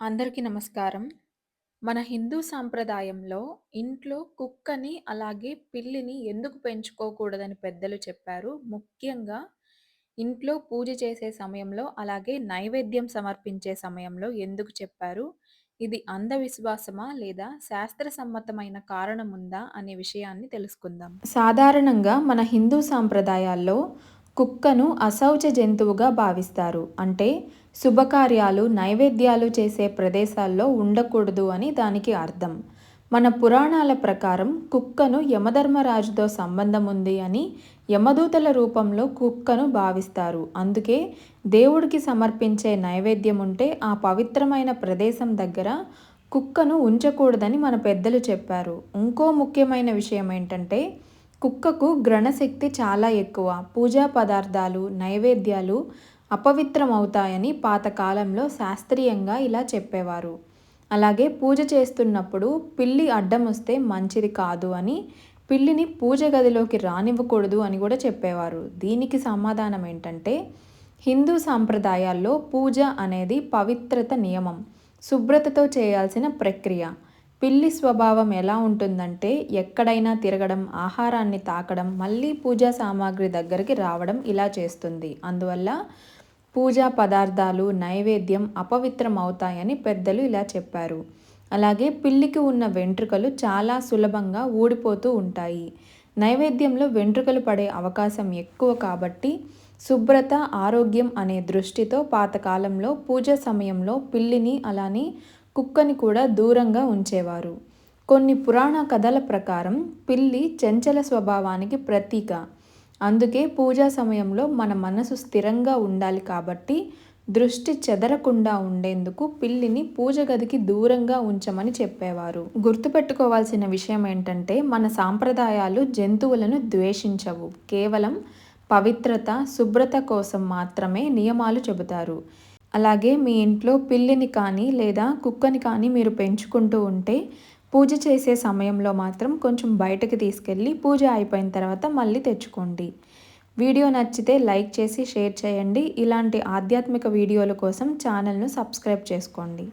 అందరికీ నమస్కారం. మన హిందూ సాంప్రదాయంలో ఇంట్లో కుక్కని, అలాగే పిల్లిని ఎందుకు పెంచుకోకూడదని పెద్దలు చెప్పారు. ముఖ్యంగా ఇంట్లో పూజ చేసే సమయంలో, అలాగే నైవేద్యం సమర్పించే సమయంలో ఎందుకు చెప్పారు? ఇది అంధవిశ్వాసమా? లేదా శాస్త్ర సమ్మతమైన కారణం ఉందా? అనే విషయాన్ని తెలుసుకుందాం. సాధారణంగా మన హిందూ సాంప్రదాయాల్లో కుక్కను అశౌచ జంతువుగా భావిస్తారు. అంటే శుభకార్యాలు, నైవేద్యాలు చేసే ప్రదేశాల్లో ఉండకూడదు అని దానికి అర్థం. మన పురాణాల ప్రకారం కుక్కను యమధర్మరాజుతో సంబంధం ఉంది అని యమదూతల రూపంలో కుక్కను భావిస్తారు. అందుకే దేవుడికి సమర్పించే నైవేద్యం ఉంటే ఆ పవిత్రమైన ప్రదేశం దగ్గర కుక్కను ఉంచకూడదని మన పెద్దలు చెప్పారు. ఇంకో ముఖ్యమైన విషయం ఏంటంటే కుక్కకు గ్రహణశక్తి చాలా ఎక్కువ. పూజా పదార్థాలు, నైవేద్యాలు అపవిత్రమవుతాయని పాతకాలంలో శాస్త్రీయంగా ఇలా చెప్పేవారు. అలాగే పూజ చేస్తున్నప్పుడు పిల్లి అడ్డం వస్తే మంచిది కాదు అని, పిల్లిని పూజ గదిలోకి రానివ్వకూడదు అని కూడా చెప్పేవారు. దీనికి సమాధానం ఏంటంటే హిందూ సాంప్రదాయాల్లో పూజ అనేది పవిత్రత నియమం, శుభ్రతతో చేయాల్సిన ప్రక్రియ. పిల్లి స్వభావం ఎలా ఉంటుందంటే ఎక్కడైనా తిరగడం, ఆహారాన్ని తాకడం, మళ్ళీ పూజా సామాగ్రి దగ్గరికి రావడం ఇలా చేస్తుంది. అందువల్ల పూజా పదార్థాలు, నైవేద్యం అపవిత్రం అవుతాయని పెద్దలు ఇలా చెప్పారు. అలాగే పిల్లికి ఉన్న వెంట్రుకలు చాలా సులభంగా ఊడిపోతూ ఉంటాయి. నైవేద్యంలో వెంట్రుకలు పడే అవకాశం ఎక్కువ కాబట్టి శుభ్రత, ఆరోగ్యం అనే దృష్టితో పాతకాలంలో పూజ సమయంలో పిల్లిని అలానే కుక్కని కూడా దూరంగా ఉంచేవారు. కొన్ని పురాణ కథల ప్రకారం పిల్లి చంచల స్వభావానికి ప్రతీక. అందుకే పూజా సమయంలో మన మనసు స్థిరంగా ఉండాలి కాబట్టి దృష్టి చెదరకుండా ఉండేందుకు పిల్లిని పూజ గదికి దూరంగా ఉంచమని చెప్పేవారు. గుర్తుపెట్టుకోవాల్సిన విషయం ఏంటంటే మన సాంప్రదాయాలు జంతువులను ద్వేషించవు. కేవలం పవిత్రత, శుభ్రత కోసం మాత్రమే నియమాలు చెబుతారు. అలాగే మీ ఇంట్లో పిల్లిని కానీ లేదా కుక్కని కానీ మీరు పెంచుకుంటూ ఉంటే పూజ చేసే సమయంలో మాత్రం కొంచెం బయటకు తీసుకెళ్ళి పూజ అయిపోయిన తర్వాత మళ్ళీ తెచ్చుకోండి. వీడియో నచ్చితే లైక్ చేసి షేర్ చేయండి. ఇలాంటి ఆధ్యాత్మిక వీడియోల కోసం ఛానల్ను సబ్స్క్రైబ్ చేసుకోండి.